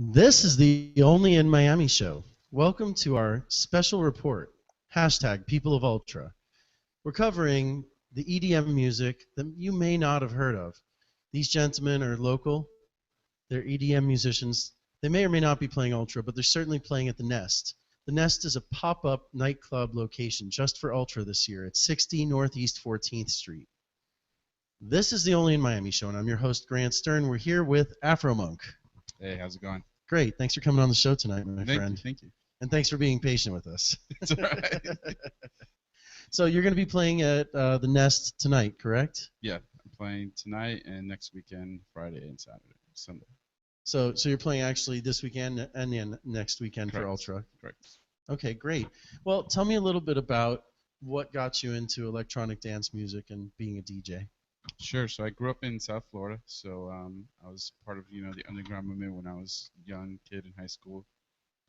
This is the Only in Miami show. Welcome to our special report, hashtag People of Ultra. We're covering the EDM music that you may not have heard of. These gentlemen are local, they're EDM musicians. They may or may not be playing Ultra, but they're certainly playing at the Nest. The Nest is a pop-up nightclub location just for Ultra this year at 60 Northeast 14th Street. This is the Only in Miami show, and I'm your host, Grant Stern. We're here with Afro Monk. Hey, how's it going? Great. Thanks for coming on the show tonight, my Thank friend. you, thank you. And thanks for being patient with us. It's all right. So you're going to be playing at the Nest tonight, correct? Yeah, I'm playing tonight and next weekend, Friday and Saturday, Sunday. So you're playing actually this weekend and then next weekend Correct. for Ultra. Correct. Okay, great. Well, tell me a little bit about what got you into electronic dance music and being a DJ. Sure. So I grew up in South Florida, so I was part of the underground movement when I was a young kid in high school,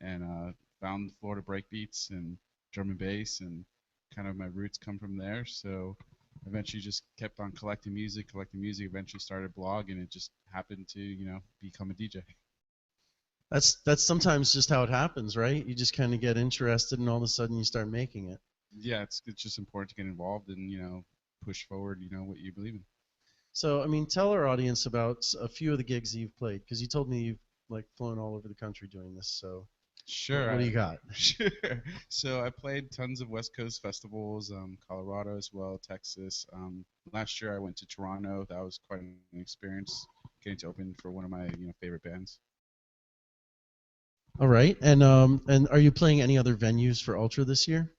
and found Florida breakbeats and drum and bass, and kind of my roots come from there. So eventually just kept on collecting music, eventually started a blog, and it just happened to become a DJ. That's sometimes just how it happens, right? You just kind of get interested and all of a sudden you start making it. Yeah, it's just important to get involved and push forward what you believe in. So, I mean, tell our audience about a few of the gigs that you've played, because you told me you've like flown all over the country doing this. So, Sure. what do you got? Sure. So I played tons of West Coast festivals, Colorado as well, Texas. Last year I went to Toronto. That was quite an experience getting to open for one of my favorite bands. All right, and are you playing any other venues for Ultra this year?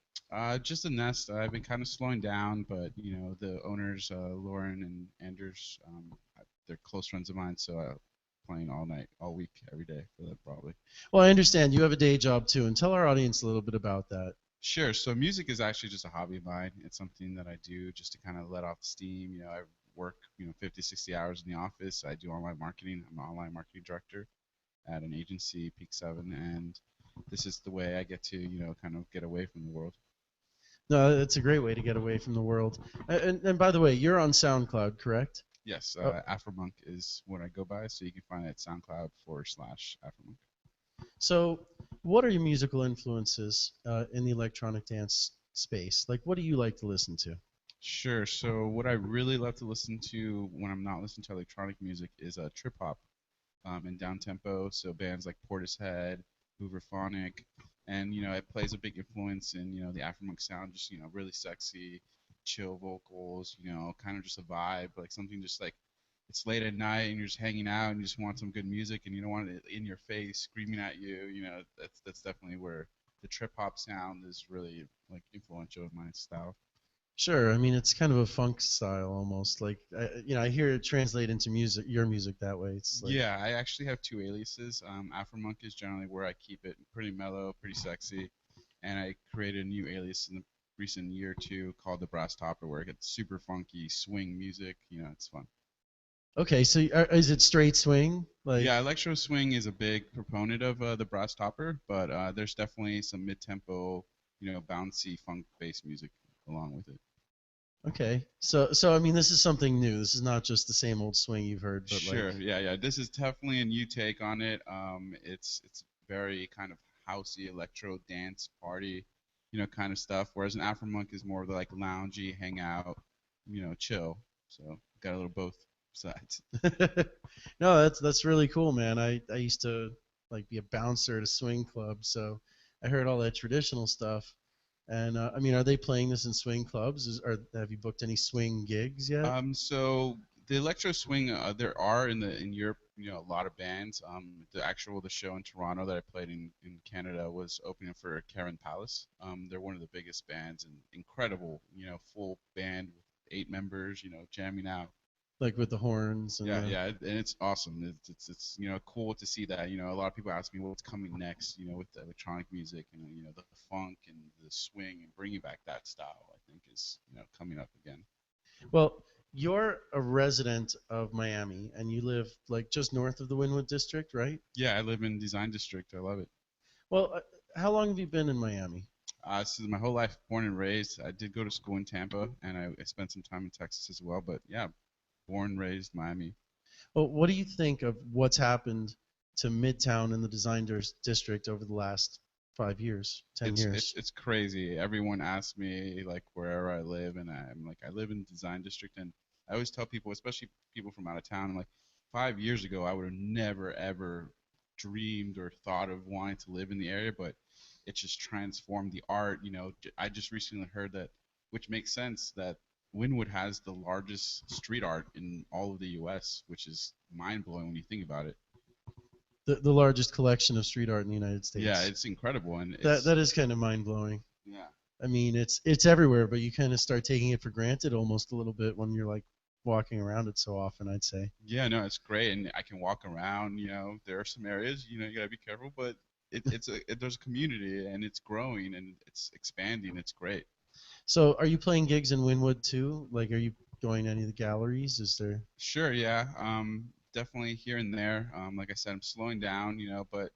Just a Nest. I've been kind of slowing down, but the owners, Lauren and Anders, they're close friends of mine, so playing all night, all week, every day for them probably. Well, I understand you have a day job too, and tell our audience a little bit about that. Sure. So music is actually just a hobby of mine. It's something that I do just to kind of let off steam. I work, 50, 60 hours in the office. I do online marketing. I'm an online marketing director at an agency, Peak 7, and this is the way I get to, kind of get away from the world. No, it's a great way to get away from the world. And by the way, you're on SoundCloud, correct? Yes, Oh, Afromonk is what I go by, so you can find it at SoundCloud/Afromonk. so, what are your musical influences in the electronic dance space? Like, what do you like to listen to? Sure. So what I really love to listen to when I'm not listening to electronic music is trip hop and down tempo. So bands like Portishead, Hooverphonic, and it plays a big influence in the Afromonk sound. Just really sexy, chill vocals. Kind of just a vibe, like something just like it's late at night and you're just hanging out and you just want some good music and you don't want it in your face screaming at you. That's definitely where the trip hop sound is really like influential in my style. Sure. I mean, it's kind of a funk style almost. Like, I hear it translate into music, your music that way. It's like, Yeah, I actually have two aliases. Afromonk is generally where I keep it pretty mellow, pretty sexy, and I created a new alias in the recent year or two called the Brass Topper, where it gets super funky swing music. It's fun. okay, so is it straight swing? Like, Yeah, electro swing is a big proponent of the Brass Topper, but there's definitely some mid-tempo, bouncy funk-based music along with it. okay, so I mean, this is something new. This is not just the same old swing you've heard, but like, Sure. Yeah, yeah. This is definitely a new take on it. It's very kind of housey, electro dance party, kind of stuff. Whereas an Afromonk is more of the like loungy, hang out, chill. So got a little both sides. no, that's really cool, man. I used to like be a bouncer at a swing club, so I heard all that traditional stuff. And I mean, are they playing this in swing clubs? Or have you booked any swing gigs yet? So the electro swing, there are in Europe, a lot of bands. The show in Toronto that I played in Canada was opening for Karen Palace. They're one of the biggest bands and incredible, full band with 8 members, jamming out. Like with the horns and Yeah, the. yeah, and it's awesome. It's cool to see that. A lot of people ask me what's coming next, with the electronic music and the funk and the swing and bringing back that style. I think is coming up again. Well, you're a resident of Miami, and you live like just north of the Wynwood district, right? Yeah, I live in Design District. I love it. Well, how long have you been in Miami? So my whole life, born and raised. I did go to school in Tampa, and I spent some time in Texas as well. But yeah, born, raised Miami. Well, what do you think of what's happened to Midtown in the design district over the last 5 years, 10 years. It's crazy. Everyone asks me like wherever I live, and I'm like I live in the design district, and I always tell people, especially people from out of town, I'm like 5 years ago I would have never ever dreamed or thought of wanting to live in the area, but it just transformed the art. I just recently heard that, which makes sense, that Wynwood has the largest street art in all of the U.S., which is mind blowing when you think about it. The largest collection of street art in the United States. Yeah, it's incredible, and that is kind of mind blowing. Yeah. I mean, it's everywhere, but you kind of start taking it for granted almost a little bit when you're like walking around it so often, I'd say. Yeah, no, it's great, and I can walk around. There are some areas, you gotta be careful, but there's a community, and it's growing, and it's expanding. It's great. So, are you playing gigs in Wynwood too? Like, are you going to any of the galleries? Is there? Sure, yeah. Definitely here and there. Like I said, I'm slowing down, but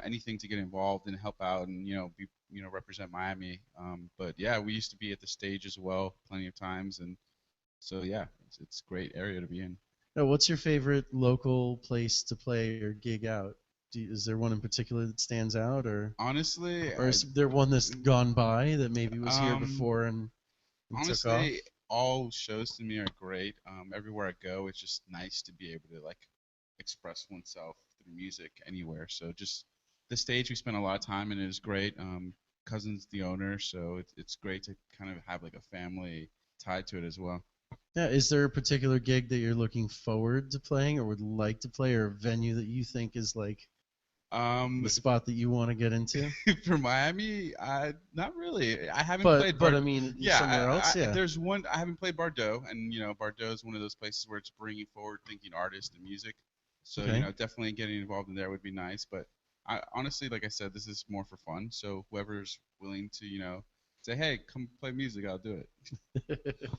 anything to get involved and help out and be represent Miami. But yeah, we used to be at the stage as well, plenty of times, and so yeah, it's a great area to be in. Now, what's your favorite local place to play or gig out? Is there one in particular that stands out, or honestly, is there one that's gone by that maybe was here before and honestly, took off? All shows to me are great. Everywhere I go, it's just nice to be able to like express oneself through music anywhere. So just the stage, we spend a lot of time in it is great. Cousin's the owner, so it's great to kind of have like a family tied to it as well. Yeah, is there a particular gig that you're looking forward to playing or would like to play, or a venue that you think is like the spot that you want to get into? For Miami, not really. I haven't played. But I mean, yeah, somewhere else. Yeah. There's one. I haven't played Bardot, and Bardot is one of those places where it's bringing forward thinking artists and music. So Okay. Definitely getting involved in there would be nice. But honestly, like I said, this is more for fun. So whoever's willing to say, hey, come play music, I'll do it.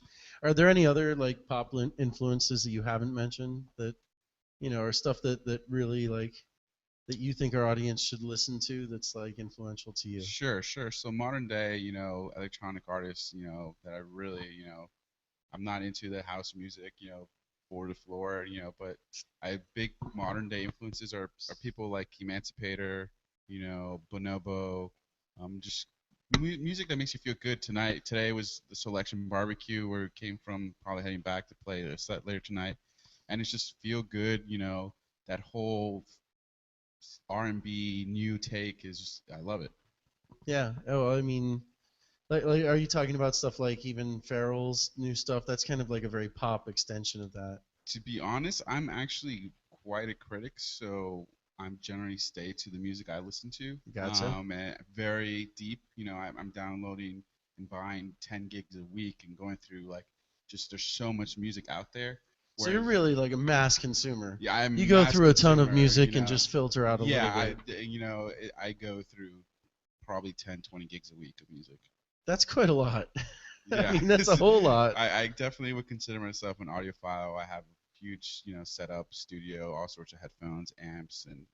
Are there any other like pop influences that you haven't mentioned that are stuff that really like that you think our audience should listen to that's like influential to you? Sure. So modern day, electronic artists, that I really, I'm not into the house music, floor to floor, but big modern day influences are people like Emancipator, Bonobo, just music that makes you feel good. Today was the Selection Barbecue, where it came from, probably heading back to play a set later tonight, and it's just feel good, that whole R&B new take is just, I love it. Yeah. Oh, I mean, like, are you talking about stuff like even Pharrell's new stuff? That's kind of like a very pop extension of that. To be honest, I'm actually quite a critic, so I'm generally stay to the music I listen to. Gotcha. And very deep. I'm downloading and buying 10 gigs a week and going through like just there's so much music out there. So you're really like a mass consumer. Yeah, you go through a ton of music and just filter out a little bit. Yeah, I go through probably 10, 20 gigs a week of music. That's quite a lot. Yeah. I mean, that's a whole lot. I definitely would consider myself an audiophile. I have a huge, setup, studio, all sorts of headphones, amps, and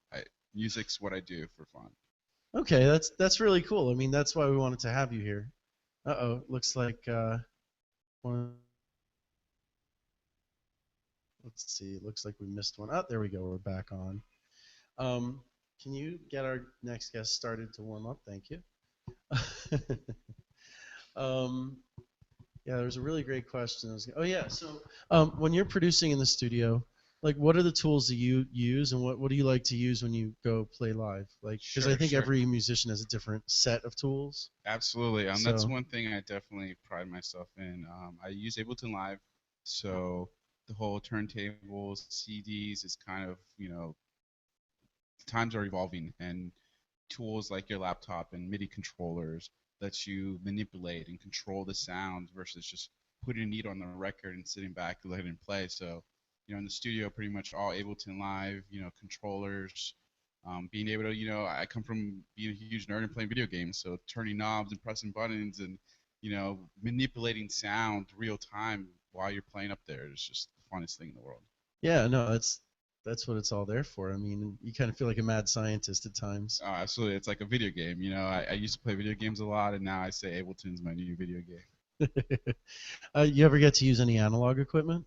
music's what I do for fun. Okay, that's really cool. I mean, that's why we wanted to have you here. Looks like let's see. It looks like we missed one. Oh, there we go. We're back on. Can you get our next guest started to warm up? Thank you. Yeah, there's a really great question. Oh yeah, so when you're producing in the studio, like what are the tools that you use, and what do you like to use when you go play live? Like, because I think every musician has a different set of tools. Absolutely, that's one thing I definitely pride myself in. I use Ableton Live, so the whole turntables, CDs is kind of times are evolving, and tools like your laptop and MIDI controllers lets you manipulate and control the sound versus just putting a needle on the record and sitting back and letting it play. So, in the studio, pretty much all Ableton Live, controllers, being able to, I come from being a huge nerd and playing video games, so turning knobs and pressing buttons and, manipulating sound real time while you're playing up there is just the funnest thing in the world. Yeah, no, that's what it's all there for. I mean, you kind of feel like a mad scientist at times. Oh, absolutely. It's like a video game. I used to play video games a lot, and now I say Ableton's my new video game. You ever get to use any analog equipment?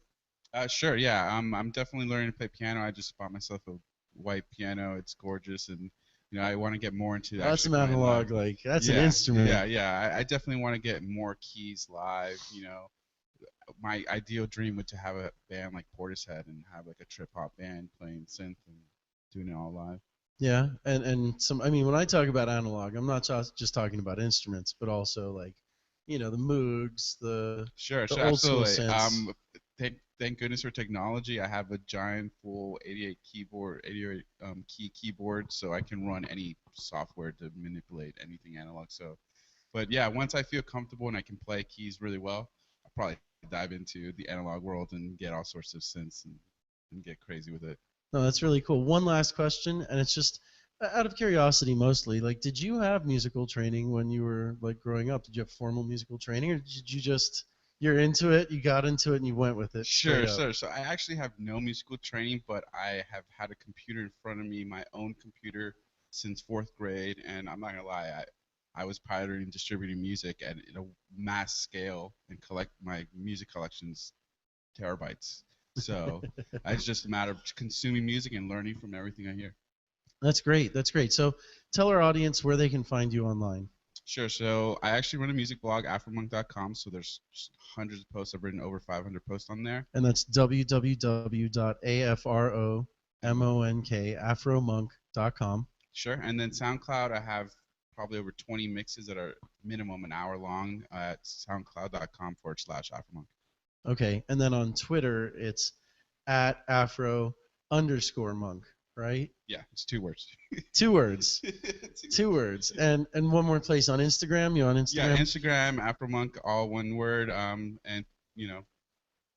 Sure, yeah. I'm definitely learning to play piano. I just bought myself a white piano. It's gorgeous, and I want to get more into That's actually some playing live. analog, like that's an Yeah, instrument. yeah. I definitely want to get more keys live. My ideal dream would to have a band like Portishead and have like a trip hop band playing synth and doing it all live. Yeah, and some. I mean, when I talk about analog, I'm not just talking about instruments, but also like, the Moogs, Sure, the sure, old school absolutely. synths. Thank goodness for technology. I have a giant full 88 key keyboard, so I can run any software to manipulate anything analog. So, but yeah, once I feel comfortable and I can play keys really well, I'll probably dive into the analog world and get all sorts of synths and get crazy with it. No, that's really cool. One last question, and it's just out of curiosity mostly. Like, did you have musical training when you were like growing up? Did you have formal musical training, or did you just you're into it, you got into it, and you went with it straight Sure, up? sure. So I actually have no musical training, but I have had a computer in front of me, my own computer, since fourth grade, and I'm not gonna lie, I was pirating and distributing music at a mass scale and collect my music collections terabytes. So it's just a matter of consuming music and learning from everything I hear. That's great. That's great. So tell our audience where they can find you online. Sure. So I actually run a music blog, afromonk.com. So there's hundreds of posts. I've written over 500 posts on there. And that's www.afromonk.com. Sure. And then SoundCloud, I have probably over 20 mixes that are minimum an hour long at soundcloud.com/afromonk. Okay. And then on Twitter, it's at afro_monk, right? Yeah, it's 2 words. 2 words. 2 words. And one more place on Instagram. You on Instagram? Yeah, Instagram, afromonk, all one word. And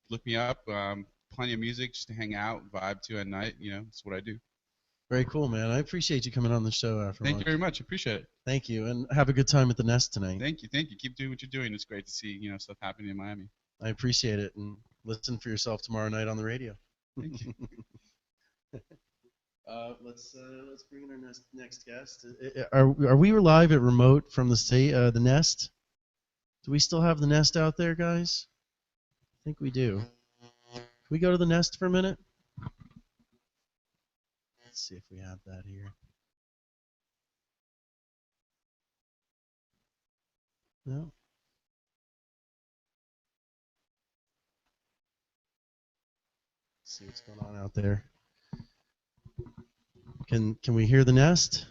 look me up. Plenty of music just to hang out, vibe to at night. That's what I do. Very cool, man. I appreciate you coming on the show, Afro Thank Monk. you very much. Appreciate it. Thank you, and have a good time at the Nest tonight. Thank you. Keep doing what you're doing. It's great to see stuff happening in Miami. I appreciate it, and listen for yourself tomorrow night on the radio. Thank you. Let's bring in our next guest. Are we live at remote from the Nest? Do we still have the Nest out there, guys? I think we do. Can we go to the Nest for a minute? Let's see if we have that here. No. Let's see what's going on out there. Can we hear the Nest?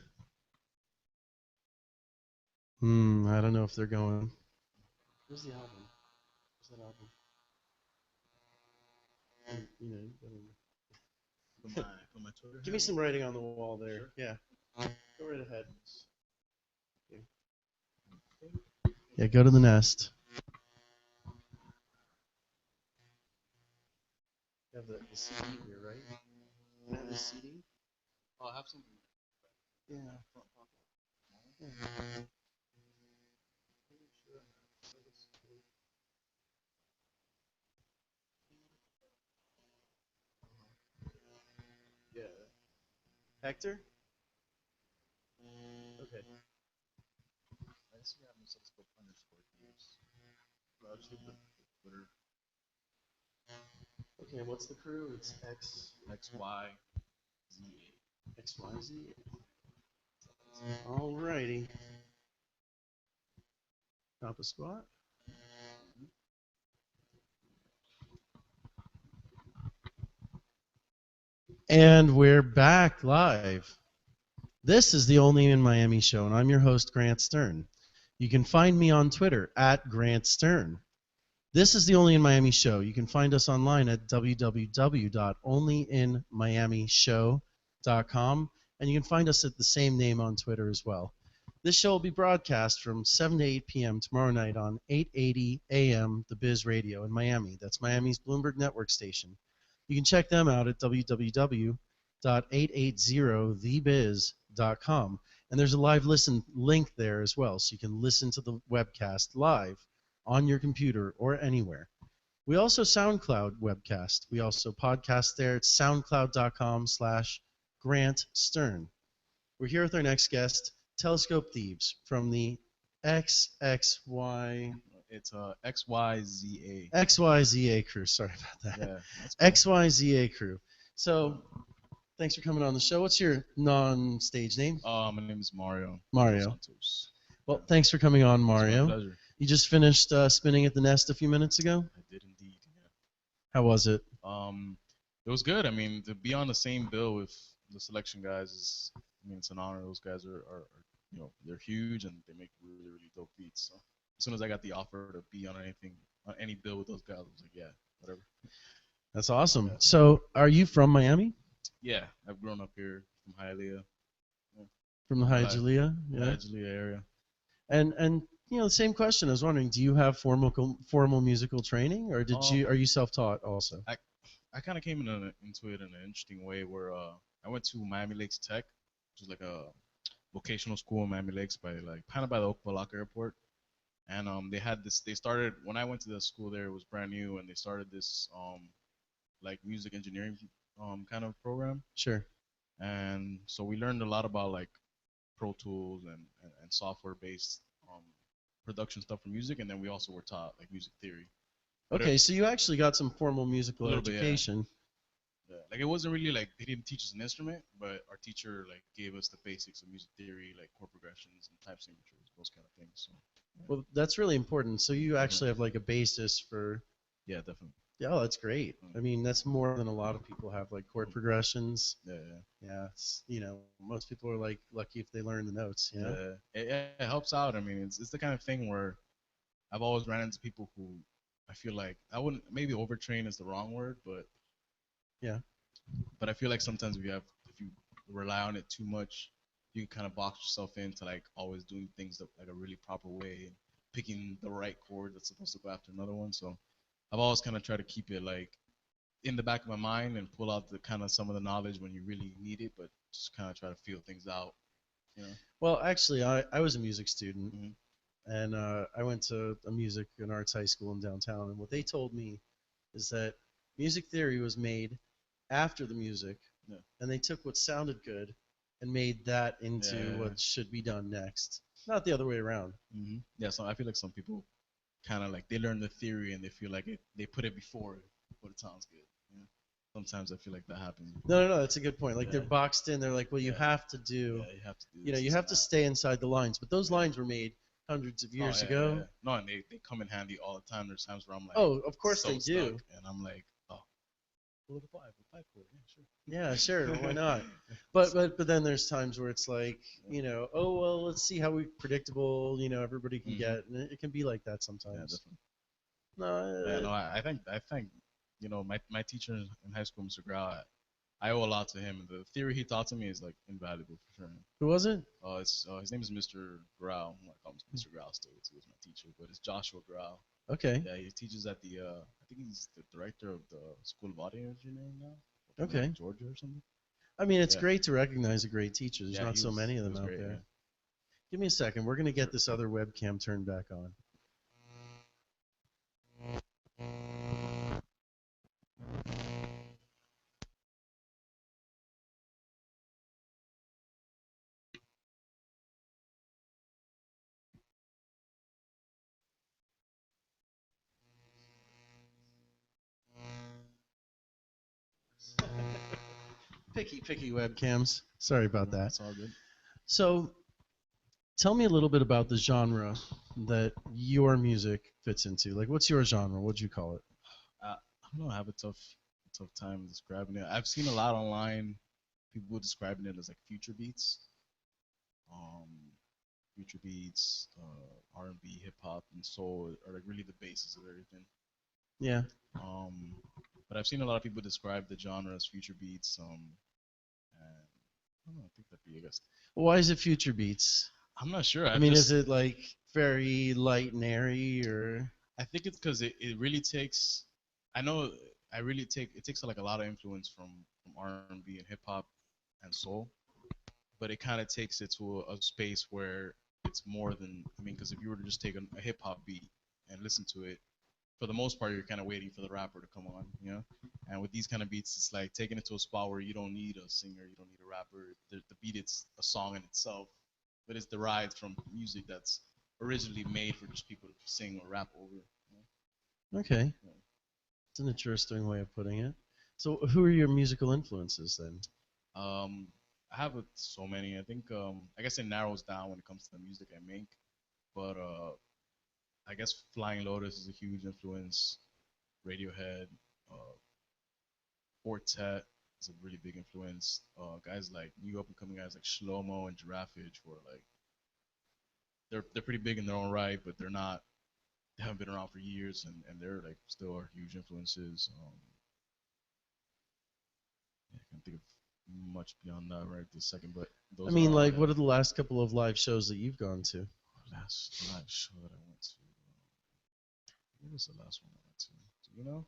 I don't know if they're going. Where's the album? Where's that album? From my Twitter. Give me some writing on the wall there. Sure. Yeah. Go right ahead. Yeah, go to the Nest. You have the CD here, right? You have the CD? Oh, I have something. Yeah. Yeah. Hector? Okay. Instagram is _thieves. I'll just leave the Twitter. Okay, what's the crew? It's XYZA. XYZ. Alrighty. Drop a squat. And we're back live. This is the Only in Miami show, and I'm your host, Grant Stern. You can find me on Twitter at Grant Stern. This is the Only in Miami show. You can find us online at www.onlyinmiamishow.com, and you can find us at the same name on Twitter as well. This show will be broadcast from 7 to 8 p.m. tomorrow night on 880 AM The Biz Radio in Miami. That's Miami's Bloomberg Network station. You can check them out at www.880thebiz.com. And there's a live listen link there as well, so you can listen to the webcast live on your computer or anywhere. We also SoundCloud webcast. We also podcast there. It's soundcloud.com/Grant Stern. We're here with our next guest, Telescope Thieves from the XXY. It's XYZA. XYZA crew. Sorry about that. Yeah. XYZA crew. So Thanks for coming on the show. What's your non-stage name? My name is Mario. Mario. Santos. Well, thanks for coming on, It's my Mario. pleasure. You just finished spinning at the Nest a few minutes ago. I did indeed. Yeah. How was it? It was good. I mean, to be on the same bill with the selection guys is, I mean, it's an honor. Those guys are they're huge and they make really, really dope beats. So as soon as I got the offer to be on any bill with those guys, I was like, yeah, whatever. That's awesome. Yeah. So, are you from Miami? Yeah, I've grown up here from Hialeah, From the Hialeah? Yeah. Hialeah area. And the same question. I was wondering, do you have formal musical training, or are you self-taught also? I kind of came into it in an interesting way where I went to Miami Lakes Tech, which is like a vocational school in Miami Lakes kind of by the Opa-locka Airport. And they started, when I went to the school there, it was brand new, and they started this like music engineering kind of program. Sure. And so we learned a lot about like Pro Tools and software-based production stuff for music, and then we also were taught like music theory. Okay, so you actually got some formal musical education. Yeah. Like it wasn't really like they didn't teach us an instrument, but our teacher like gave us the basics of music theory, like chord progressions and type signatures, those kind of things. So Well, that's really important. So you actually have like a basis for. yeah, definitely. Yeah, oh, that's great. I mean, that's more than a lot of people have, like chord progressions. Yeah. Yeah, it's, most people are like lucky if they learn the notes. It helps out. I mean, it's the kind of thing where I've always ran into people who I feel like I wouldn't maybe overtrain is the wrong word, but Yeah. But I feel like sometimes if you rely on it too much, you can kind of box yourself into like always doing things like a really proper way and picking the right chord that's supposed to go after another one. So I've always kind of tried to keep it like in the back of my mind and pull out the kind of some of the knowledge when you really need it, but just kind of try to feel things out. Well, actually, I was a music student, Mhm. and I went to a music and arts high school in downtown. And what they told me is that music theory was made after the music, Yeah. and they took what sounded good and made that into Yeah. what should be done next, not the other way around. Mm-hmm. Yeah, so I feel like some people kind of like they learn the theory and they feel like they put it before it sounds good. Sometimes I feel like that happens. No, that's a good point. Like Yeah. they're boxed in. They're like, well, you Yeah. have to do. Yeah, you have to do. You this, have to that. stay inside the lines. But those lines were made hundreds of years yeah, ago. Yeah. No, and they come in handy all the time. There's times where I'm like, Oh, of course so they do. stuck, and I'm like, oh, pull the five chord, yeah, sure. Yeah, sure. Why not? But then there's times where it's like, oh well, let's see how predictable everybody can Mhm. get, and it can be like that Yeah, sometimes. definitely. No, Yeah, no, I think my teacher in high school, Mr. Grau, I owe a lot to him. The theory he taught to me is like invaluable for sure. who was it? His name is Mr. Grau. I call him Mr. Grau still. He was my teacher, but it's Joshua Grau. Okay. Yeah, he teaches at the I think he's the director of the School of Audio Engineering now. Okay. Like Georgia or something. I mean, it's Yeah. great to recognize a great teacher. There's Yeah, not he so was- many of he them was out great, there. yeah. Give me a second. We're gonna get this other webcam turned back on. Picky webcams. Sorry about that. That's all good. So, tell me a little bit about the genre that your music fits into. Like, what's your genre? What'd you call it? I don't know. I have a tough time describing it. I've seen a lot online. People describing it as like future beats, um, R&B, hip hop, and soul are like really the basis of everything. Yeah. But I've seen a lot of people describe the genre as future beats. And I don't know. I think that'd be, I guess. Why is it future beats? I'm not sure. I mean, is it like very light and airy, or? I think it's because it really takes. I know it takes like a lot of influence from R&B and hip hop and soul, but it kind of takes it to a space where it's more than. I mean, because if you were to just take a hip hop beat and listen to it, for the most part, you're kind of waiting for the rapper to come on, And with these kind of beats, it's like taking it to a spot where you don't need a singer, you don't need a rapper. The beat, it's a song in itself, but it's derived from music that's originally made for just people to sing or rap over. Okay. It's an interesting way of putting it. So, who are your musical influences then? I have so many. I think I guess it narrows down when it comes to the music I make. But I guess Flying Lotus is a huge influence. Radiohead, uh, Quartet is a really big influence. Guys like new up and coming guys like Shlomo and Giraffage, who are like they're pretty big in their own right, but they haven't been around for years, and they're like still are huge influences. Yeah, I can't think of much beyond that right this second, but I those are mean, all like, what are the last couple of live shows that you've gone to? last live show that I went to. What was the last one I went to? Do you know?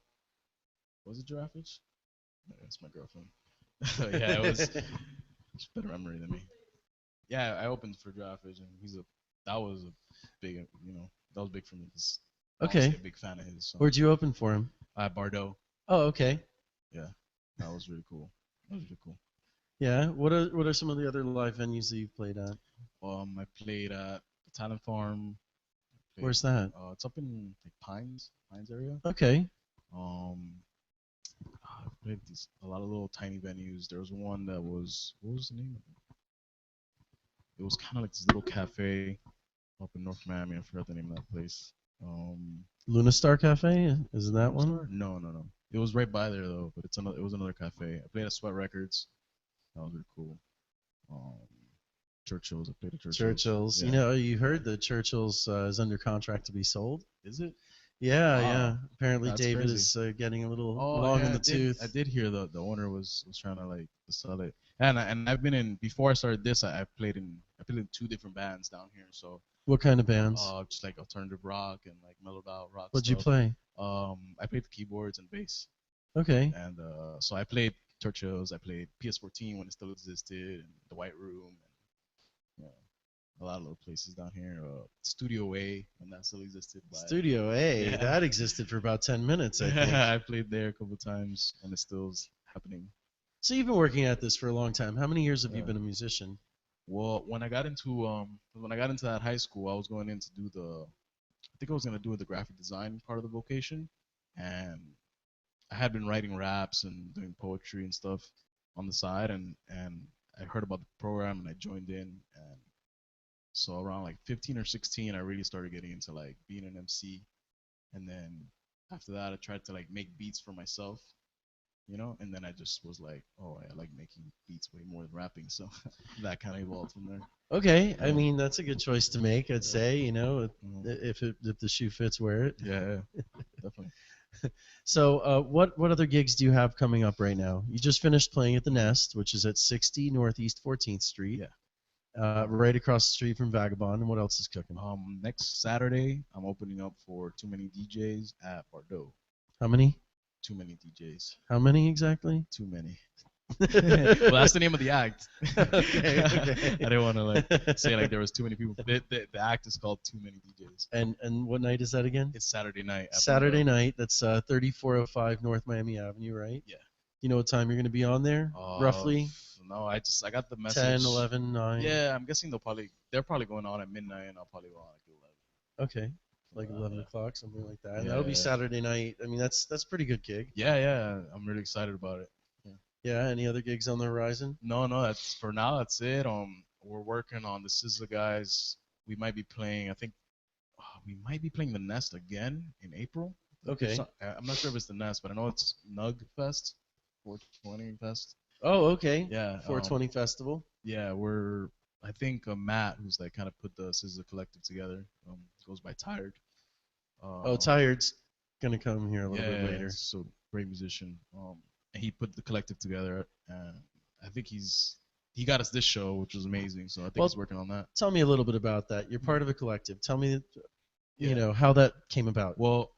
Was it Giraffage? No, that's my girlfriend. Yeah, it was. She's better memory than me. Yeah, I opened for Giraffage, and that was a big, that was big for me because Okay. a big fan of his. So. Where'd you open for him? Bardo. Oh, okay. Yeah, that was really cool. That was really cool. Yeah. What are some of the other live venues that you've played at? I played at the Talent Farm. Where's that? It's up in like Pines area. Okay. I've played a lot of little tiny venues. There was one that was what was the name of it? It was kind of like this little cafe up in North Miami. I forgot the name of that place. Luna Star Cafe, is it that one? No. It was right by there though, but it was another cafe. I played at Sweat Records. That was really cool. Churchill's. I played at Churchill's. Yeah. You heard that Churchill's is under contract to be sold. Is it? Yeah, Wow. yeah. Apparently, That's David crazy. is getting a little long in the tooth. I did hear the owner was trying to like sell it. And I've been in before I started this. I played in 2 different bands down here. So What kind of bands? just like alternative rock and like mellowed out rock. What'd you play? I played the keyboards and bass. Okay. And so I played Churchill's. I played PS14 when it still existed, and the White Room, and a lot of little places down here. Studio A when that still existed. Studio A, Yeah. that existed for about 10 minutes, I think. I played there a couple times, and it still's happening. So you've been working at this for a long time. How many years have you been a musician? Well, when I got into that high school, I was going in to do I think I was gonna do the graphic design part of the vocation, and I had been writing raps and doing poetry and stuff on the side, and I heard about the program and I joined in, and so around like 15 or 16, I really started getting into like being an MC, and then after that, I tried to like make beats for myself, and then I just was like, oh, I like making beats way more than rapping, so that kind of evolved from there. Okay, I mean that's a good choice to make. I'd say, Mhm. if the shoe fits, wear it. Yeah, definitely. So, what other gigs do you have coming up right now? You just finished playing at the Nest, which is at 60 Northeast 14th Street. Yeah. Right across the street from Vagabond. And what else is cooking? Next Saturday, I'm opening up for Too Many DJs at Bardo. How many? Too Many DJs. How many exactly? Too many. Well, that's the name of the act. Okay. I didn't want to like say like there was too many people. The act is called Too Many DJs. And what night is that again? It's Saturday night. Saturday night. That's 3405 North Miami Avenue, right? Yeah. You know what time you're going to be on there? Roughly? No, I got the message. 10, 11, 9. Yeah, I'm guessing they're probably going on at midnight, and I'll probably go on at 11. Okay. Like 11 o'clock, something like that. And Yeah, that'll be yeah. Saturday night. I mean, that's pretty good gig. Yeah, I'm really excited about it. Yeah. Any other gigs on the horizon? No, that's for now. That's it. We're working on the SZA guys. We might be playing. I think we might be playing the Nest again in April. Okay. I'm not sure if it's the Nest, but I know it's Nug Fest, 420 Fest. Oh, okay. Yeah. 420 Festival. Yeah, I think Matt, who's like kind of put the SZA collective together, goes by Tired. Tired's gonna come here a little bit later. So great musician. And he put the collective together, and I think he got us this show, which was amazing. So I think he's working on that. Tell me a little bit about that. You're part of a collective. Tell me, Yeah. how that came about. Well,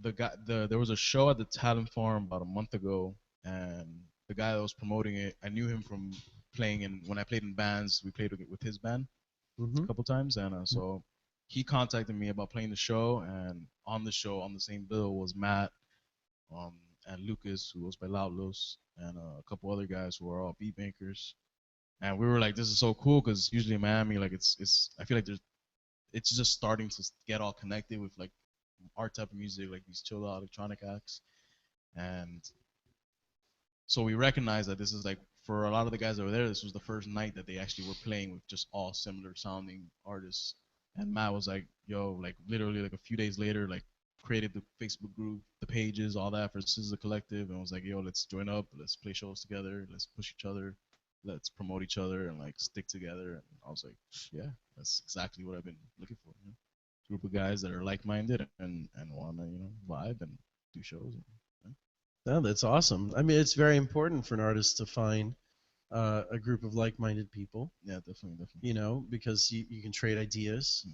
there was a show at the Talent Farm about a month ago, and the guy that was promoting it, I knew him from playing when I played in bands. We played with his band a couple times, and so he contacted me about playing the show, and on the show on the same bill was Matt, and Lucas, who was by Loudlos, and a couple other guys who are all beat makers, and we were like, this is so cool because usually in Miami, like it's I feel like it's just starting to get all connected with like our type of music, like these chill out electronic acts, and So we recognize that this is like for a lot of the guys that were there, this was the first night that they actually were playing with just all similar sounding artists. And Matt was like, "Yo, like literally like a few days later, like created the Facebook group, the pages, all that for SZA Collective, and was like, "Yo, let's join up, let's play shows together, let's push each other, let's promote each other, and like stick together." And I was like, "Yeah, that's exactly what I've been looking for." You know? Group of guys that are like-minded and wanna vibe and do shows. No, that's awesome. I mean, it's very important for an artist to find a group of like-minded people. Yeah, definitely. Because you can trade ideas.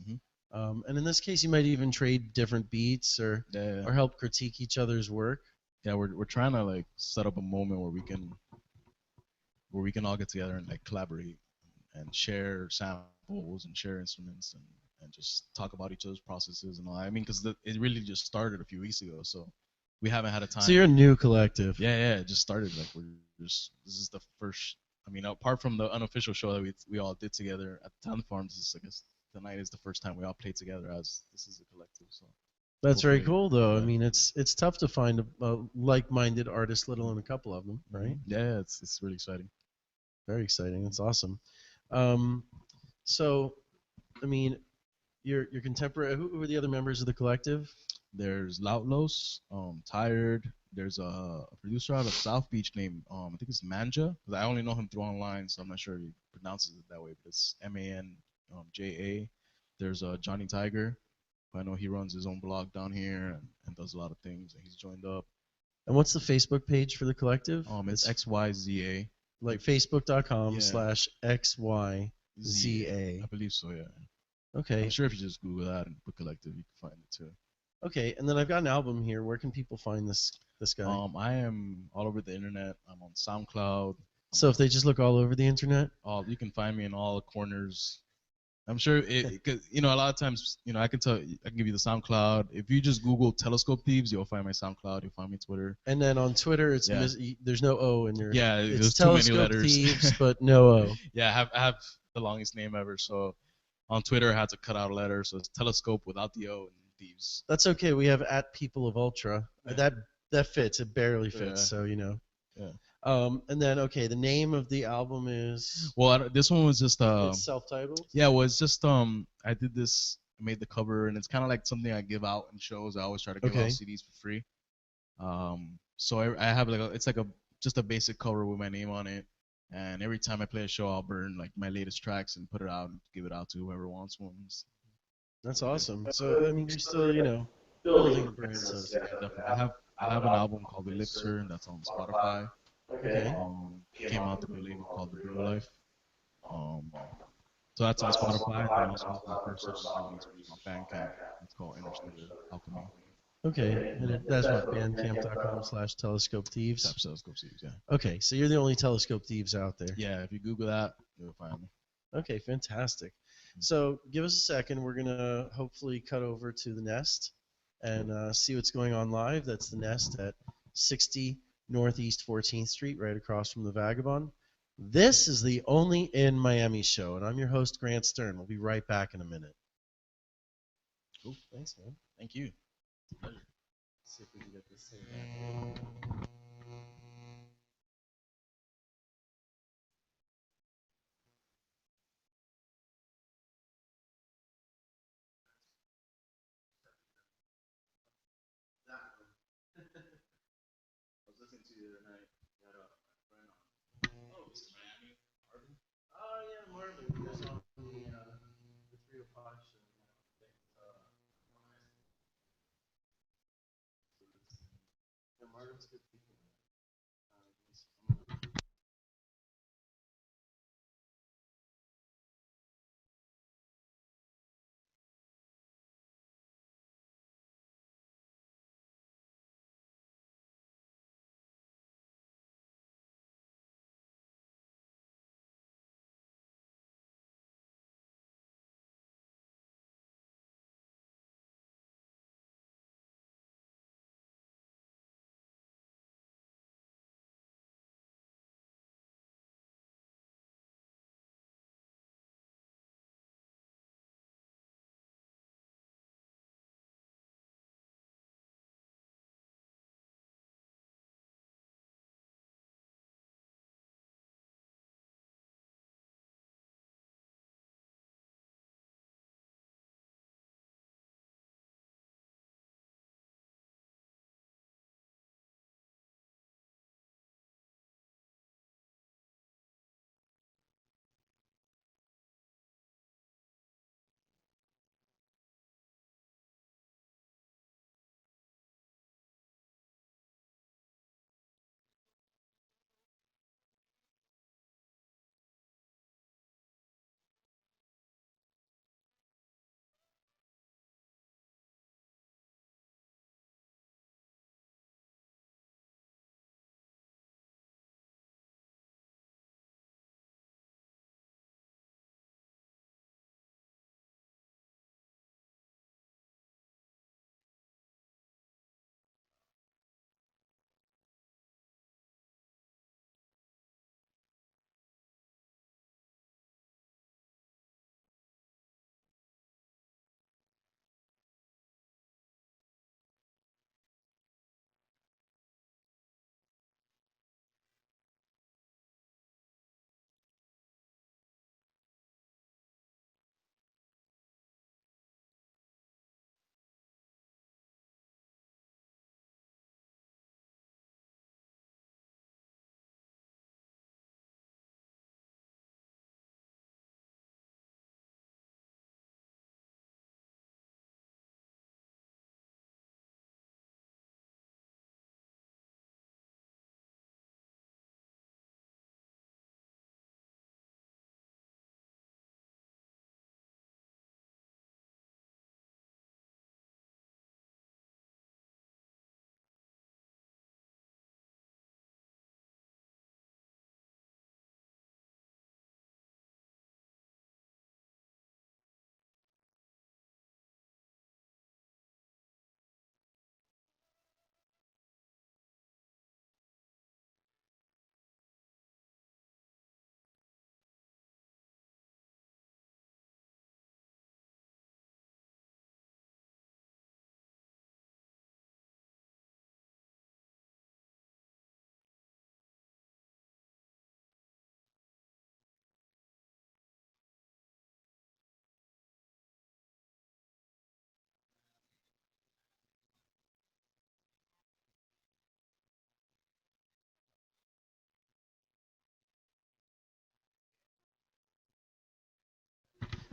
Hmm. And in this case, you might even trade different beats Yeah. or help critique each other's work. Yeah, we're trying to like set up a moment where we can all get together and like collaborate and share samples and share instruments and just talk about each other's processes and all. I mean, because it really just started a few weeks ago, so we haven't had a time. So you're a new collective. Yeah, it just started. Like this is the first. I mean, apart from the unofficial show that we all did together at the Town Farms, this is, I guess tonight is the first time we all played together as this is a collective. So That's very hopefully, cool, though. I yeah. mean, it's tough to find a like-minded artist, let alone a couple of them, right? Yeah, it's really exciting. Very exciting. That's awesome. So, I mean, your contemporary. Who are the other members of the collective? There's Loutlos, Tired. There's a producer out of South Beach named I think it's Manja. 'Cause I only know him through online, so I'm not sure he pronounces it that way, but it's MANJA. There's Johnny Tiger. I know he runs his own blog down here and does a lot of things, and he's joined up. And what's the Facebook page for the collective? It's XYZA. Like facebook.com Yeah. /XYZA. I believe so, yeah. Okay. I'm sure if you just Google that and put collective, you can find it too. Okay, and then I've got an album here. Where can people find this guy? I am all over the internet. I'm on SoundCloud. So if they just look all over the internet? You can find me in all the corners. I'm sure because a lot of times I can give you the SoundCloud. If you just Google Telescope Thieves, you'll find my SoundCloud. You'll find me Twitter. And then on Twitter, it's there's no O in your. Yeah, it's there's too many Telescope letters. Thieves, but no O. Yeah, I have the longest name ever. So on Twitter, I had to cut out a letter, so it's Telescope without the O and Thieves. That's okay. We have @People of Ultra. Yeah. That fits. It barely fits. Yeah. So Yeah. And then the name of the album is. Well, this one was just It's self-titled. Yeah, well, it's just I did this. I made the cover, and it's kind of like something I give out in shows. I always try to give out CDs for free. So I have it's like just a basic cover with my name on it. And every time I play a show, I'll burn like my latest tracks and put it out and give it out to whoever wants one. That's awesome. So I mean, you're still building a brand. So Yeah, definitely. I have an album called Elixir, and that's on Spotify. Okay. Came out through a label called The Real Life. So that's on Spotify. And also has my first album released on Bandcamp. It's called Interstellar Alchemy. Okay, and that's what bandcamp.com/Telescope Thieves. Telescope Thieves, yeah. Okay, so you're the only Telescope Thieves out there. Yeah, if you Google that, you'll find me. Okay, fantastic. So give us a second. We're gonna hopefully cut over to the Nest and see what's going on live. That's the Nest at 60 Northeast 14th Street, right across from the Vagabond. This is the Only in Miami show, and I'm your host, Grant Stern. We'll be right back in a minute. Cool. Thanks, man. Thank you. Let's see if we can get this thing. I was listening to you the other night. You had a friend on. Oh, this is Miami. Marvin? Oh, yeah, Marvin. He was on the 305 show. Yeah, Marvin's good people.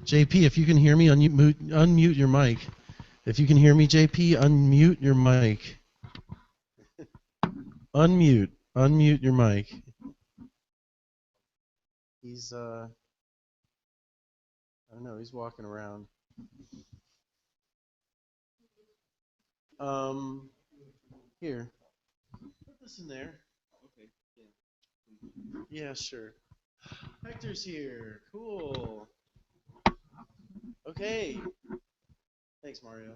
JP, if you can hear me, unmute your mic. If you can hear me, JP, unmute your mic. Unmute your mic. He's I don't know, he's walking around. Here. Put this in there. Okay. Yeah, sure. Hector's here. Cool. Okay. Thanks, Mario.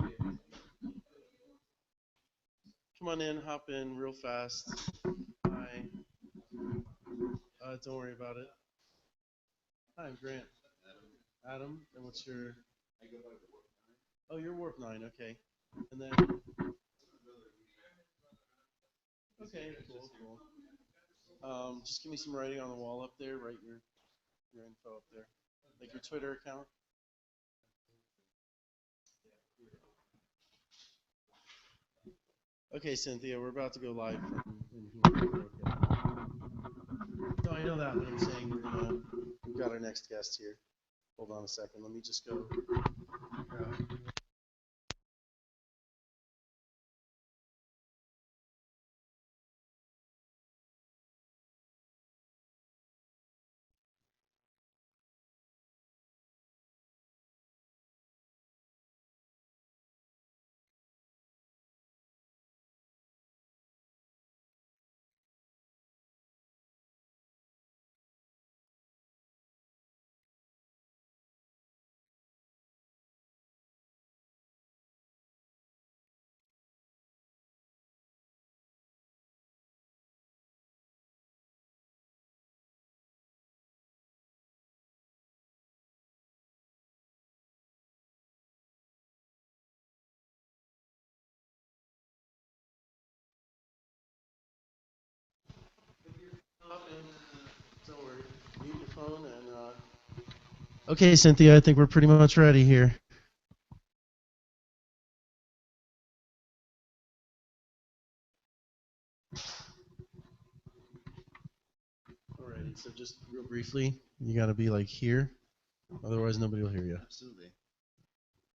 Come on in, hop in real fast. Hi. Don't worry about it. Hi, I'm Grant. Adam, and what's your? Oh, you're Warp 9. Okay. And then. Okay, cool. Just give me some writing on the wall up there. Write your info up there, like your Twitter account. Okay, Cynthia, we're about to go live from in here. Okay. No, I know that, but I'm saying we've got our next guest here. Hold on a second. Let me just go. Don't worry. Mute your phone and. Okay, Cynthia, I think we're pretty much ready here. Alrighty, so just real briefly, you got to be like here, otherwise nobody will hear you. Absolutely.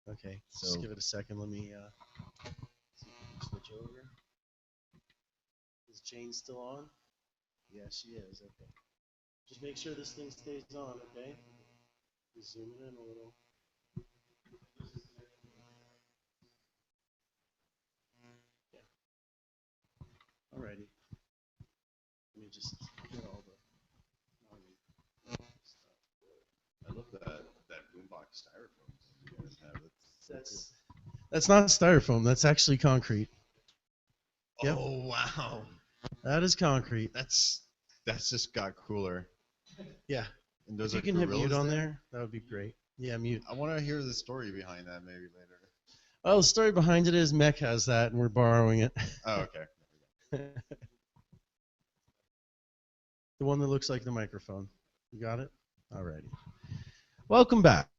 Okay, So just give it a second. Let me see if we can switch over. Is Jane still on? Yeah, she is. Okay. Just make sure this thing stays on, okay? Just zoom it in a little. Yeah. Alrighty. Let me just get all the. I love that boombox styrofoam you guys have. That's not styrofoam. That's actually concrete. Yep. Oh wow, That is concrete. that's just got cooler. Yeah. And those If you are can hit mute gorillas on then? there, that would be great. Yeah, mute. I want to hear the story behind that maybe later. Oh, the story behind it is Mech has that, and we're borrowing it. Oh, okay. The one that looks like the microphone. You got it? Alrighty. Welcome back.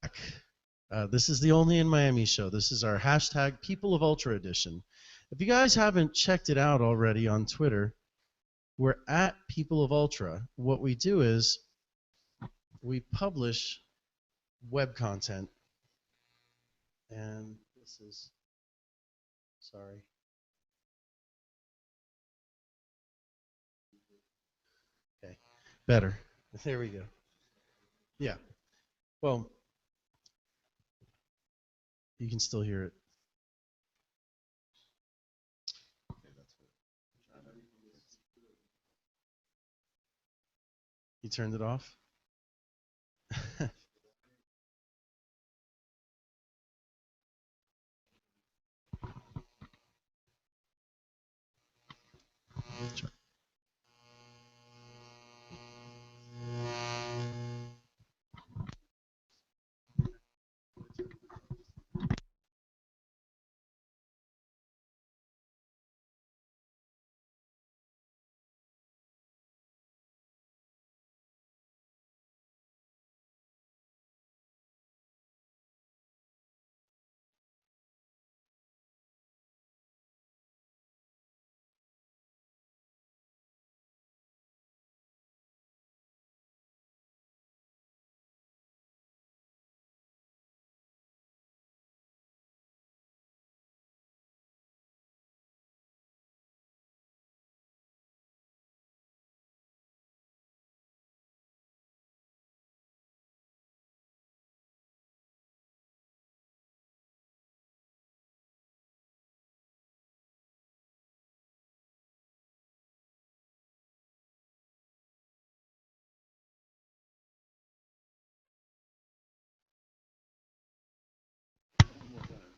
This is the Only in Miami show. This is our hashtag People of Ultra edition. If you guys haven't checked it out already on Twitter, we're at People of Ultra. What we do is we publish web content. And this is, sorry. Okay, better. There we go. Yeah. Well, you can still hear it. Okay, that's what I'm trying You turned it off?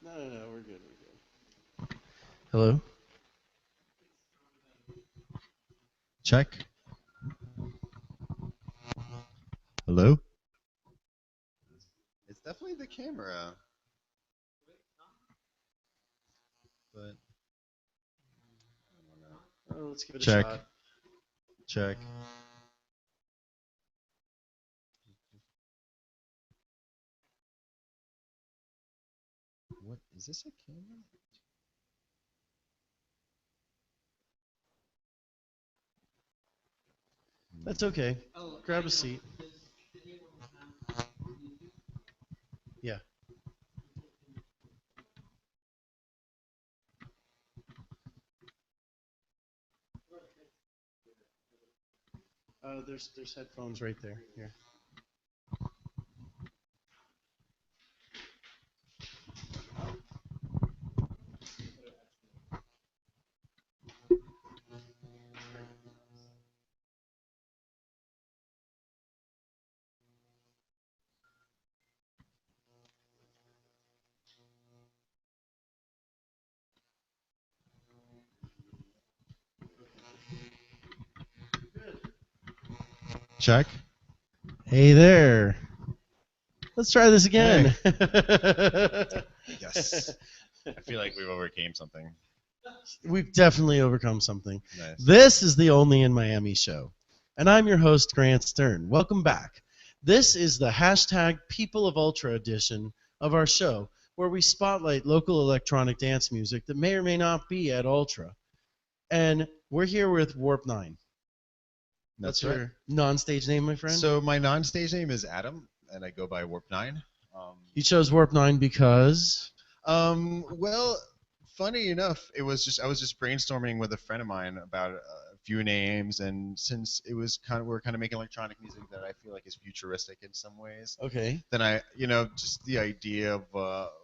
No, we're good. Hello? Check. Hello? It's definitely the camera. But I don't know. Oh, let's give it Check. a shot. Check. What is this, a camera? That's okay. Grab a seat. Yeah. There's headphones right there. Here. Check. Hey there. Let's try this again. Yes. I feel like we've overcame something. We've definitely overcome something. Nice. This is the Only in Miami show, and I'm your host, Grant Stern. Welcome back. This is the hashtag People of Ultra edition of our show, where we spotlight local electronic dance music that may or may not be at Ultra. And we're here with Warp 9. That's What's right. your non-stage name, my friend? So my non-stage name is Adam, and I go by Warp 9. You chose Warp 9 because... Well, funny enough, I was just brainstorming with a friend of mine about a few names, and since we're kind of making electronic music that I feel like is futuristic in some ways, Okay. then just the idea of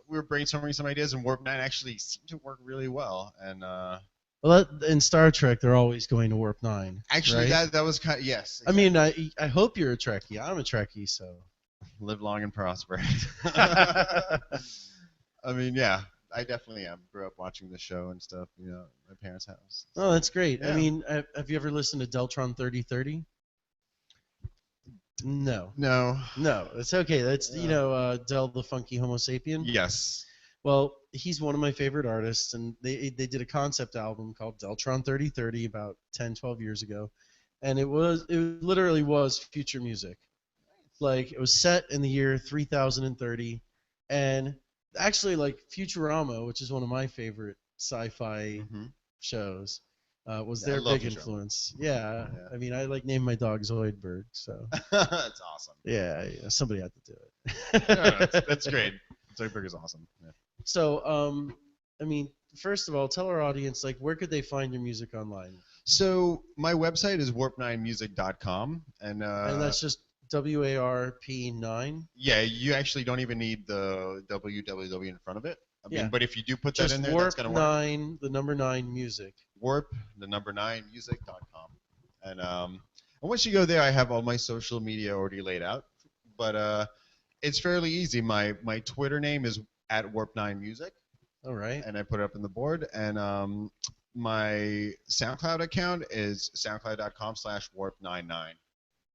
we were brainstorming some ideas, and Warp 9 actually seemed to work really well, and Well, in Star Trek, they're always going to Warp 9. actually right? that was kind of, yes. I mean, I hope you're a Trekkie. I'm a Trekkie, so... Live long and prosper. I mean, yeah, I definitely am. Grew up watching the show and stuff, at my parents' house. Oh, that's great. Yeah. I mean, have you ever listened to Deltron 3030? No. No. No, it's okay. That's, Yeah. Del the Funky Homo Sapien. Yes. Well, he's one of my favorite artists, and they did a concept album called Deltron 3030 about 10, 12 years ago. And it literally was future music. Like, it was set in the year 3030, and actually, like, Futurama, which is one of my favorite sci-fi shows, was Yeah, I their love big Futurama. influence. Yeah. Yeah. I mean, I named my dog Zoidberg, so That's awesome. yeah, somebody had to do it. No, that's great. Zoidberg is awesome. Yeah. So, I mean, first of all, tell our audience, like, where could they find your music online? So my website is warp9music.com, and And that's just WARP9. yeah, you actually don't even need the www in front of it. I mean, Yeah. but if you do put that Just in there, that's Warp gonna work. 9, the number 9 music. Warp9music.com, and once you go there, I have all my social media already laid out. But it's fairly easy. My Twitter name is @warp9music, All right. and I put it up on the board. And my SoundCloud account is soundcloud.com/warp99.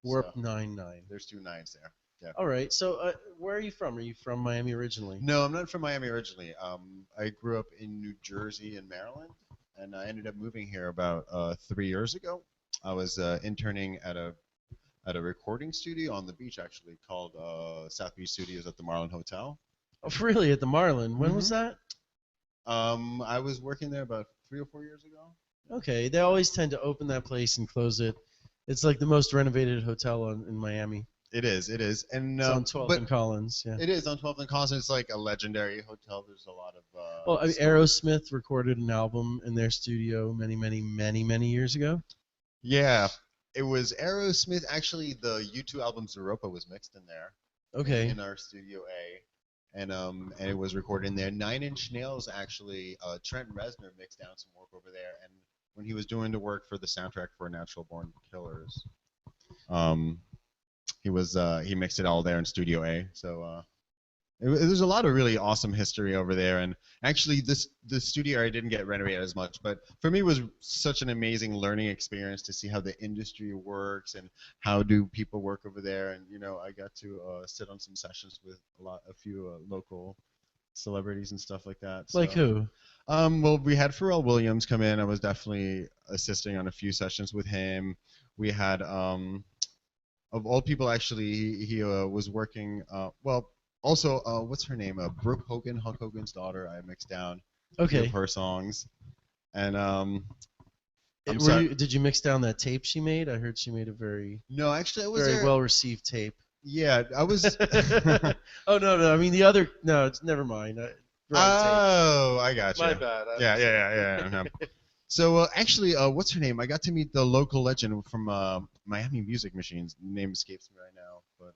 Warp99. There's 2 9s there. Yeah. All right. So, where are you from? Are you from Miami originally? No, I'm not from Miami originally. I grew up in New Jersey and Maryland, and I ended up moving here about 3 years ago. I was interning at a recording studio on the beach, actually, called South Beach Studios at the Marlin Hotel. Oh, really? At the Marlin? When was that? I was working there about 3 or 4 years ago. Okay. They always tend to open that place and close it. It's like the most renovated hotel in Miami. It is, and It's on 12th but and Collins. Yeah. it is on 12th and Collins. It's like a legendary hotel. There's a lot of. Well, I mean, stories. Aerosmith recorded an album in their studio many, many, many, many years ago. Yeah, it was Aerosmith. Actually, the U2 album Zeropa was mixed in there. Okay. In our Studio A, and it was recorded in there. Nine Inch Nails actually, Trent Reznor mixed down some work over there, and when he was doing the work for the soundtrack for Natural Born Killers, he mixed it all there in Studio A. So There's a lot of really awesome history over there, and actually, the studio I didn't get renovated as much, but for me, it was such an amazing learning experience to see how the industry works and how do people work over there. And I got to sit on some sessions with a few local celebrities and stuff like that. Like so. who? Well, we had Pharrell Williams come in. I was definitely assisting on a few sessions with him. We had, of all people, actually, he was working. Well, also, what's her name? Brooke Hogan, Hulk Hogan's daughter. I mixed down a few Okay. of her songs, and Did you mix down that tape she made? I heard she made a very no, actually, I was very there. well received tape. Yeah, I was. Oh no, I mean the other. No, never mind. Wrong Oh, I got tape. you. My bad. Yeah. No. So actually, what's her name? I got to meet the local legend from Miami Music Machines. Name escapes me right now, but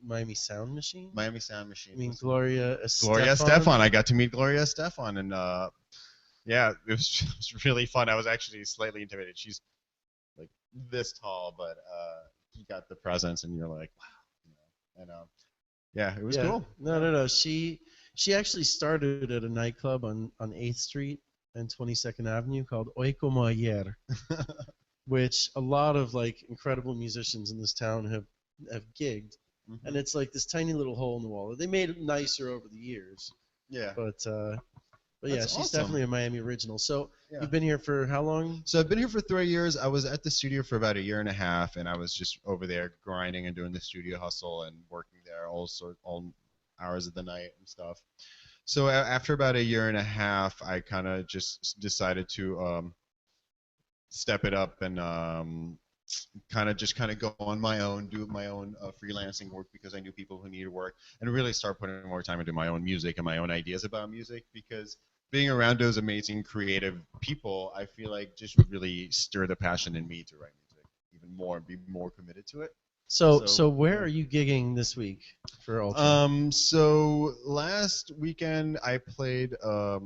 Miami Sound Machine. Miami Sound Machine. I mean Gloria Gloria Estefan? Estefan. I got to meet Gloria Estefan, and yeah, it was really fun. I was actually slightly intimidated. She's like this tall, but you got the presence, and you're like, wow, and yeah, it was cool. No. She actually started at a nightclub on 8th Street and 22nd Avenue called Oy Como Ayer, which a lot of like incredible musicians in this town have gigged, Mm-hmm. and it's like this tiny little hole in the wall. They made it nicer over the years, Yeah. but yeah, That's she's awesome. definitely a Miami original. So Yeah. you've been here for how long? So I've been here for 3 years. I was at the studio for about 1.5 years, and I was just over there grinding and doing the studio hustle and working there all hours of the night and stuff. So after about 1.5 years, I kind of just decided to step it up and kind of go on my own, do my own freelancing work because I knew people who needed work, and really start putting more time into my own music and my own ideas about music, because being around those amazing creative people, I feel like just really stir the passion in me to write music even more and be more committed to it. So where are you gigging this week for Ultra? So last weekend I played a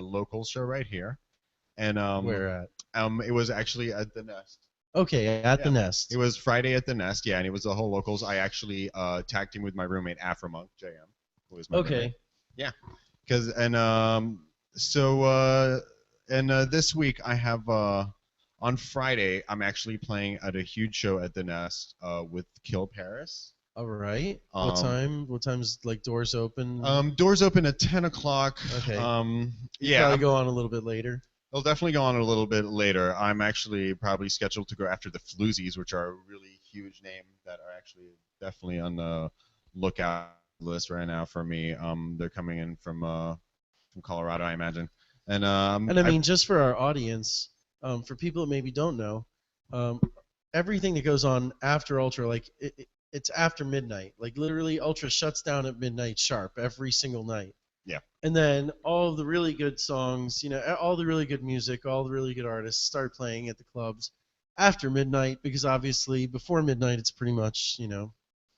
local show right here, and Where at? it was actually at the Nest. Okay, at the Yeah. Nest. It was Friday at the Nest, yeah, and it was the whole locals. I actually tag teamed with my roommate Afromonk JM, who is my roommate. Yeah, because this week I have on Friday I'm actually playing at a huge show at the Nest with Kill Paris. All right. What time? What time's like doors open? Doors open at 10 o'clock. Okay. Yeah. Probably go on a little bit later. They'll definitely go on a little bit later. I'm actually probably scheduled to go after the Floozies, which are a really huge name that are actually definitely on the lookout list right now for me. They're coming in from Colorado, I imagine. And I mean, just for our audience, for people that maybe don't know, everything that goes on after Ultra, like it's after midnight. Like literally, Ultra shuts down at midnight sharp every single night. Yeah. And then all of the really good songs, all the really good music, all the really good artists start playing at the clubs after midnight, because obviously before midnight it's pretty much,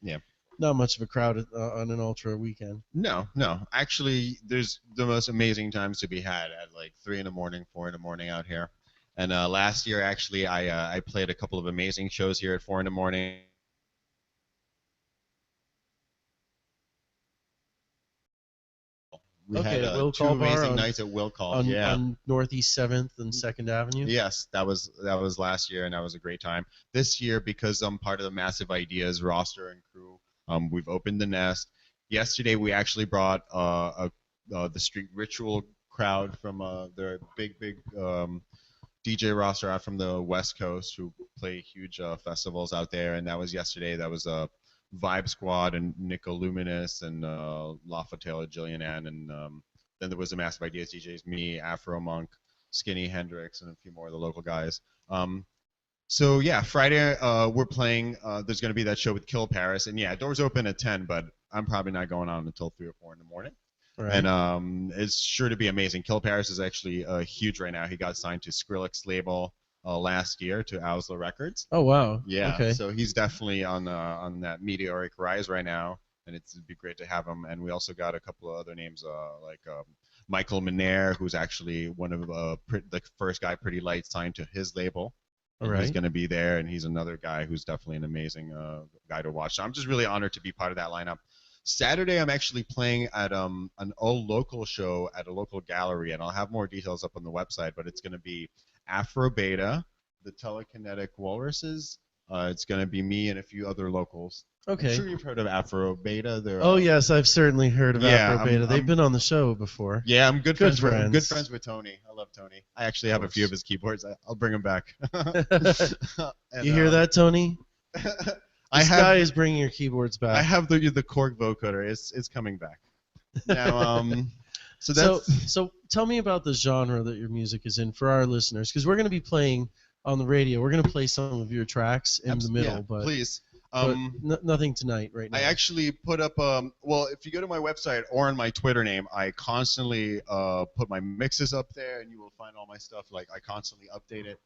yeah, not much of a crowd on an Ultra weekend. No. Actually, there's the most amazing times to be had at like 3 in the morning, 4 in the morning out here. And last year, actually, I played a couple of amazing shows here at 4 in the morning. We had two amazing nights at Will Call. On Northeast 7th and 2nd Avenue. Yes, that was last year, and that was a great time. This year, because I'm part of the Massive Ideas roster and crew, we've opened the Nest. Yesterday, we actually brought the Street Ritual crowd from their big DJ roster out from the West Coast, who play huge festivals out there, and that was yesterday. That was Vibe Squad and Nico Luminous and LaFatella, Jillian Ann, and then there was the Massive Ideas DJs, me, Afromonk, Skinny Hendrix, and a few more of the local guys. So yeah, Friday we're playing. There's going to be that show with Kill Paris, and yeah, doors open at 10, but I'm probably not going on until 3 or 4 in the morning. Right. And it's sure to be amazing. Kill Paris is actually huge right now. He got signed to Skrillex label last year to Owsla Records. Oh wow! Yeah. Okay. So he's definitely on that meteoric rise right now, and it'd be great to have him. And we also got a couple of other names like Michael Minaire, who's actually one of the first guy Pretty Light signed to his label. All right. He's going to be there, and he's another guy who's definitely an amazing guy to watch. So I'm just really honored to be part of that lineup. Saturday, I'm actually playing at an old local show at a local gallery, and I'll have more details up on the website. But it's going to be Afro Beta, the Telekinetic Walruses. It's going to be me and a few other locals. Okay. I'm sure you've heard of Afro Beta. They're, Oh yes, I've certainly heard of Yeah, Afro Beta. They've I'm- been on the show before. Yeah, I'm good Good friends friends. with Tony. I love Tony. I actually have a few course. of his keyboards. I'll bring them back. You hear that, Tony? I This have guy is bringing your keyboards back. I have the Korg vocoder. It's coming back. Now, so So, that's so tell me about the genre that your music is in for our listeners, because we're going to be playing on the radio. We're going to play some of your tracks in the middle, yeah, but, please. nothing tonight right now. I actually put up well, if you go to my website or on my Twitter name, I constantly put my mixes up there, and you will find all my stuff. Like, I constantly update it.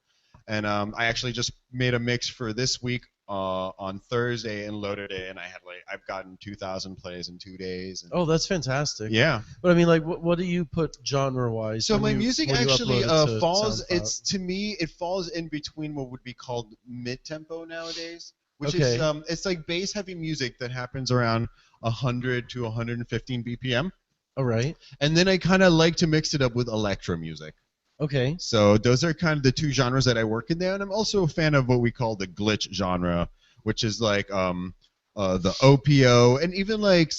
And I actually just made a mix for this week on Thursday and loaded it, and I've gotten 2,000 plays in 2 days. And, Oh, that's fantastic. yeah. But I mean, like, what do you put genre-wise? So when my you- music when you actually upload it to falls. SoundCloud? It's to me, it falls in between what would be called mid-tempo nowadays, which Okay. is it's like bass-heavy music that happens around 100 to 115 BPM, All right. and then I kind of like to mix it up with electro music. Okay. So those are kind of the two genres that I work in there, and I'm also a fan of what we call the glitch genre, which is like the OPO, and even like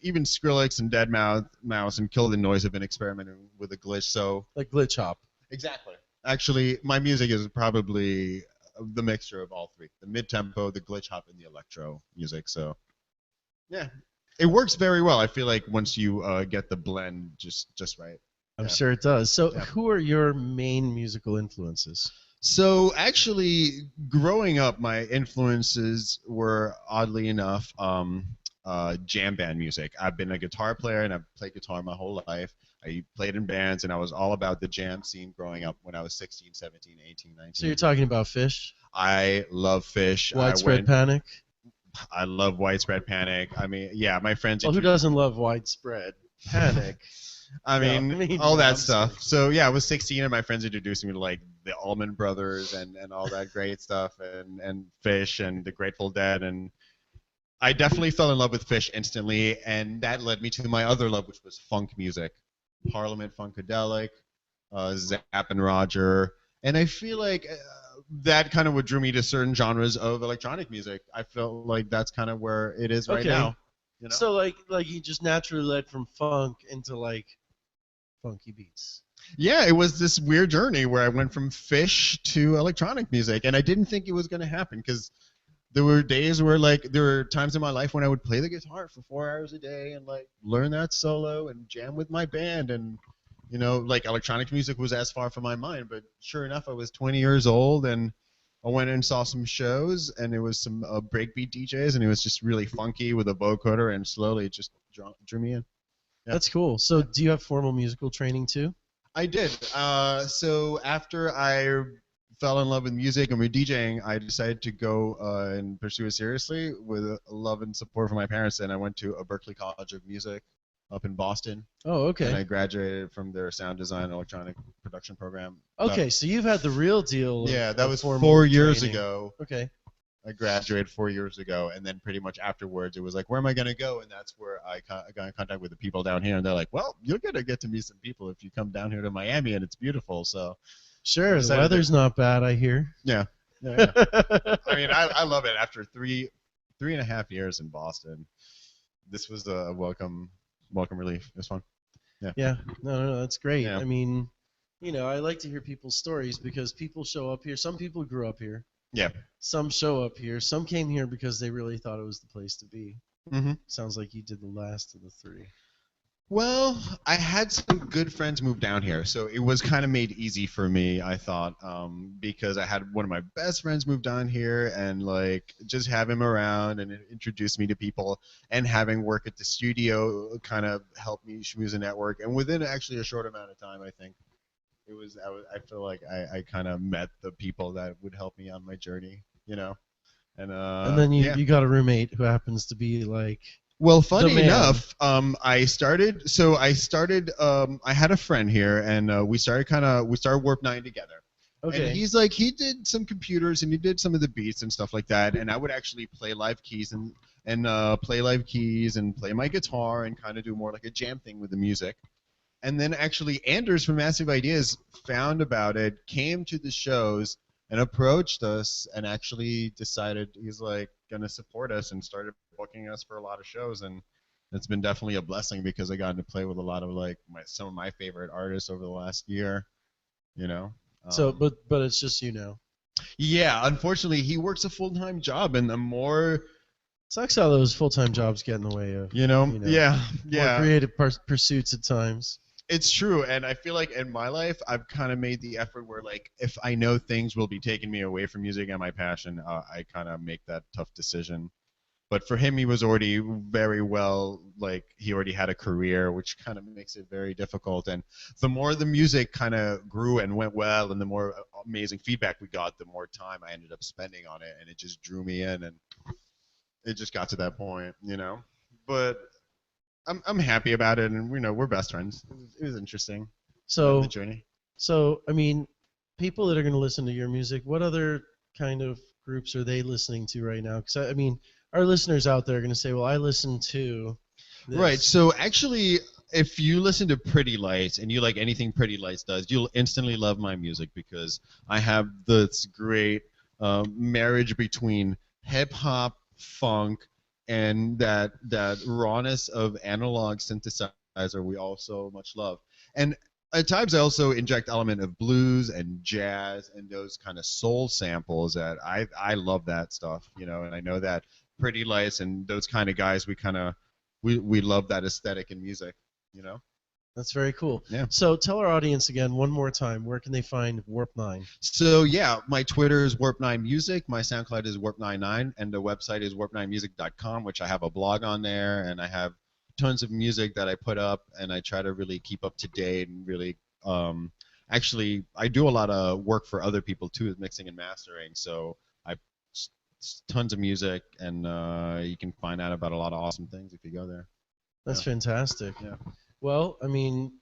even Skrillex and Deadmau5 and Kill the Noise have been experimenting with a glitch. So Like glitch hop. exactly. Actually, my music is probably the mixture of all three: the mid-tempo, the glitch hop, and the electro music. So yeah, it works very well. I feel like once you get the blend just right. I'm Yeah. sure it does. So, Yeah. who are your main musical influences? So actually, growing up, my influences were oddly enough jam band music. I've been a guitar player and I've played guitar my whole life. I played in bands and I was all about the jam scene growing up when I was 16, 17, 18, 19. So you're talking about Fish, I love Fish. Widespread Panic. I love Widespread Panic. I mean, yeah, my friends. Well, who doesn't love Widespread Panic? I No, mean, I mean, all that I'm stuff. So yeah, I was 16 and my friends introduced me to like the Allman Brothers and all that great stuff and Fish and the Grateful Dead, and I definitely fell in love with Fish instantly, and that led me to my other love, which was funk music, Parliament Funkadelic, Zapp and Roger, and I feel like that kind of what drew me to certain genres of electronic music. I felt like that's kind of where it is right Okay. now. You know? So like you just naturally led from funk into like funky beats. Yeah, it was this weird journey where I went from Fish to electronic music, and I didn't think it was going to happen because there were days where there were times in my life when I would play the guitar for 4 hours a day and like learn that solo and jam with my band, and like electronic music was as far from my mind. But sure enough, I was 20 years old and I went and saw some shows, and it was some breakbeat DJs, and it was just really funky with a vocoder, and slowly it just drew me in. Yeah. That's cool. So do you have formal musical training too? I did. So after I fell in love with music and with DJing, I decided to go and pursue it seriously with love and support from my parents, and I went to a Berklee College of Music up in Boston, Oh, and I okay. graduated from their sound design and electronic production program. Okay, so you've had the real deal. Yeah, that of was formal 4 years training. ago. Okay. I graduated 4 years ago, and then pretty much afterwards, it was like, where am I going to go? And that's where I got in contact with the people down here, and they're like, well, you're going to get to meet some people if you come down here to Miami, and it's beautiful. So, Sure, the Decided to- weather's not bad, I hear. yeah. I mean, I love it. After three and a half years in Boston, this was a welcome relief. It was fun. Yeah, no, that's great. Yeah. I mean, I like to hear people's stories because people show up here. Some people grew up here. Yeah. Some show up here. Some came here because they really thought it was the place to be. Mm-hmm. Sounds like you did the last of the three. Well, I had some good friends move down here, so it was kind of made easy for me, I thought, because I had one of my best friends move down here, and like just have him around and introduce me to people, and having work at the studio kind of helped me schmooze a network. And within actually a short amount of time, I think I feel like I kind of met the people that would help me on my journey, And then you, yeah. you got a roommate who happens to be like, Well, funny man. enough, I had a friend here, and we started Warp 9 together. Okay. And he's like, he did some computers and he did some of the beats and stuff like that. And I would actually play live keys and play my guitar and kind of do more like a jam thing with the music. And then actually Anders from Massive Ideas found about it, came to the shows and approached us and actually decided he's like going to support us and started booking us for a lot of shows. And it's been definitely a blessing because I got to play with a lot of like some of my favorite artists over the last year, you know. So, but it's just you now. Yeah, unfortunately, he works a full-time job, and the more, Sucks how those full-time jobs get in the way of yeah, more creative pursuits at times. it's true. And I feel like in my life, I've kind of made the effort where, like, if I know things will be taking me away from music and my passion, I kind of make that tough decision. But for him, he was already very well, like, he already had a career, which kind of makes it very difficult. And the more the music kind of grew and went well, and the more amazing feedback we got, the more time I ended up spending on it, and it just drew me in, and it just got to that point, you know. But I'm happy about it, and we're best friends. It was interesting. So The journey. So, I mean, people that are going to listen to your music, what other kind of groups are they listening to right now? Because, I mean, our listeners out there are going to say, well, I listen to this. Right. So actually, if you listen to Pretty Lights and you like anything Pretty Lights does, you'll instantly love my music because I have this great marriage between hip hop, funk, and that rawness of analog synthesizer we all so much love. And at times I also inject element of blues and jazz and those kind of soul samples that I love that stuff, and I know that Pretty Lights and those kind of guys, we love that aesthetic in music, That's very cool. Yeah. So tell our audience again one more time, where can they find Warp 9? So yeah, my Twitter is Warp9Music, my SoundCloud is Warp99, and the website is warp9music.com, which I have a blog on there, and I have tons of music that I put up, and I try to really keep up to date and really actually I do a lot of work for other people too with mixing and mastering, so I tons of music, and you can find out about a lot of awesome things if you go there. That's fantastic. Yeah. Well, I mean,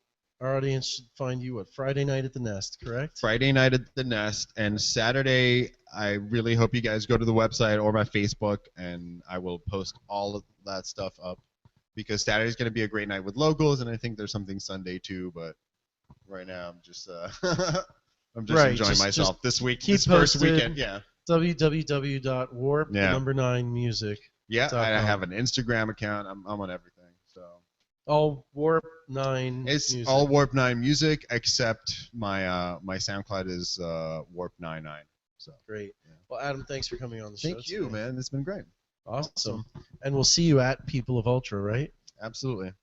our audience should find you Friday night at the Nest, correct? Friday night at the Nest, and Saturday, I really hope you guys go to the website or my Facebook, and I will post all of that stuff up, because Saturday's going to be a great night with locals, and I think there's something Sunday too, but right now I'm just Right, enjoying just myself this week, keep this first posted. weekend. Yeah. www.warp9music. Yeah, I .com. have an Instagram account. I'm on everything. So All Warp 9 it's music. all Warp 9 music, except my my SoundCloud is Warp99. So Great. Well, Adam, thanks for coming on the show. thank you, today. man. It's been great. Awesome. And we'll see you at People of Ultra, right? Absolutely.